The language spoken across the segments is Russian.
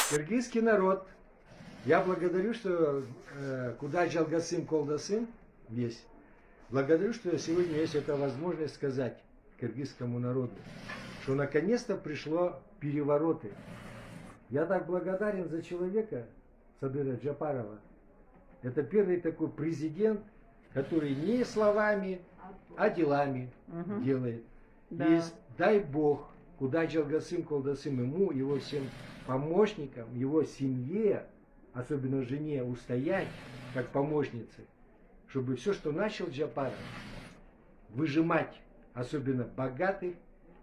Киргизский народ, я благодарю, что куда Жалгасым Колдасым весь. Благодарю, что сегодня есть эта возможность сказать киргизскому народу, что наконец-то пришло перевороты. Я так благодарен за человека, Садыра Джапарова. Это первый такой президент, который не словами, а делами делает. Да. И дай Бог, куда Жалгасым Колдасым ему, его всем помощникам, его семье, особенно жене, устоять как помощнице, чтобы все, что начал Джапаров, выжимать, особенно богатых,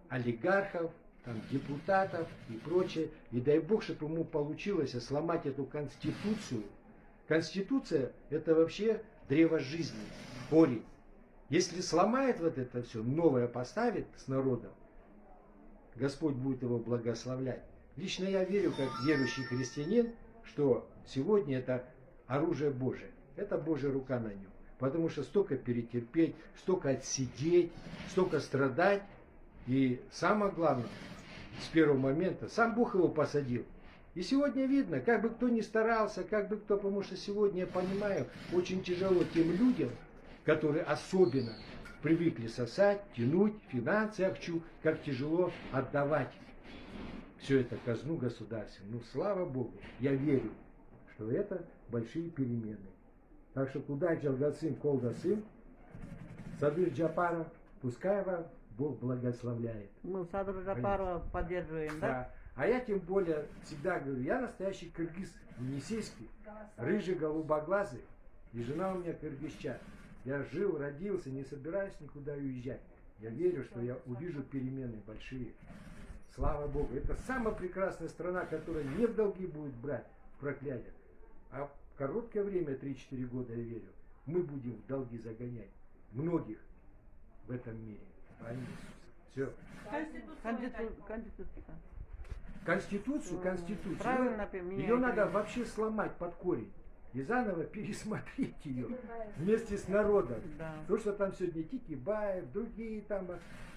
олигархов, там, депутатов и прочее. И дай Бог, чтобы ему получилось сломать эту конституцию. Конституция – это вообще древо жизни, корень. Если сломает вот это все, новое поставит с народом, Господь будет его благословлять. Лично я верю, как верующий христианин, что сегодня это оружие Божие. Это Божья рука на нем. Потому что столько перетерпеть, столько отсидеть, столько страдать. И самое главное, с первого момента, сам Бог его посадил. И сегодня видно, как бы кто ни старался, как бы кто, потому что сегодня, я понимаю, очень тяжело тем людям, которые особенно привыкли сосать, тянуть, финансы ахчу, как тяжело отдавать все это казну государственную. Ну, слава Богу, я верю, что это большие перемены. Так что куда Жалгасым Колдасым, Садыр Джапаров, пускай вас Бог благословляет. Мы Садыра Джапарова поддерживаем, да? А я тем более всегда говорю, я настоящий кыргыз, енисейский, рыжий, голубоглазый, и жена у меня кыргызчан. Я жил, родился, не собираюсь никуда уезжать. Я верю, что я увижу перемены большие. Слава Богу. Это самая прекрасная страна, которая не в долги будет брать в проклятие. А в короткое время, 3-4 года, я верю, мы будем в долги загонять многих в этом мире. Аминь. Все. Конституцию. Правильно, Ее надо вообще сломать под корень. И заново пересмотреть ее вместе с народом. Да. То, что там сегодня Тикибаев, другие там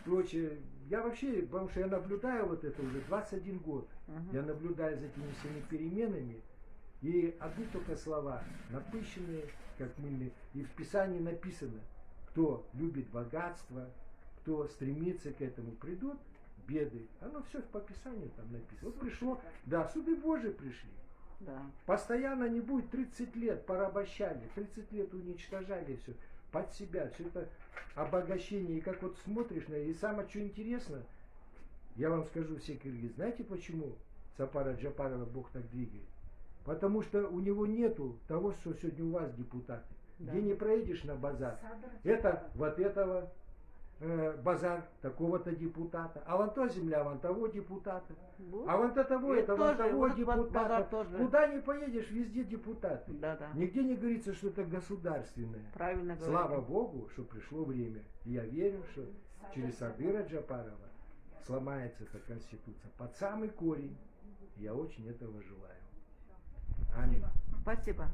прочее. Я вообще, потому что я наблюдаю вот это уже 21 год. Я наблюдаю за этими всеми переменами. И одни только слова, напыщенные, как мыльные. И в Писании написано, кто любит богатство, кто стремится к этому, придут беды. Оно все по Писанию там написано. Вот пришло, да, суды Божии пришли. Да. Постоянно не будет 30 лет порабощали, 30 лет уничтожали все под себя, все это обогащение. И как вот смотришь на это, и самое что интересно, я вам скажу, все киргизы, знаете почему Сапара Джапарова Бог так двигает? Потому что у него нету того, что сегодня у вас депутаты. Да. Где не проедешь на базар, это вот этого базар такого-то депутата, а вон то земля вон того депутата, Вот. а вон то того, И это вон тоже, того вот депутата. базар тоже. Куда не поедешь, везде депутаты. Да. Нигде не говорится, что это государственное. Правильно говорите. Слава Богу, что пришло время. И я верю, что через Садыра Джапарова сломается эта конституция под самый корень. Я очень этого желаю. Аминь. Спасибо.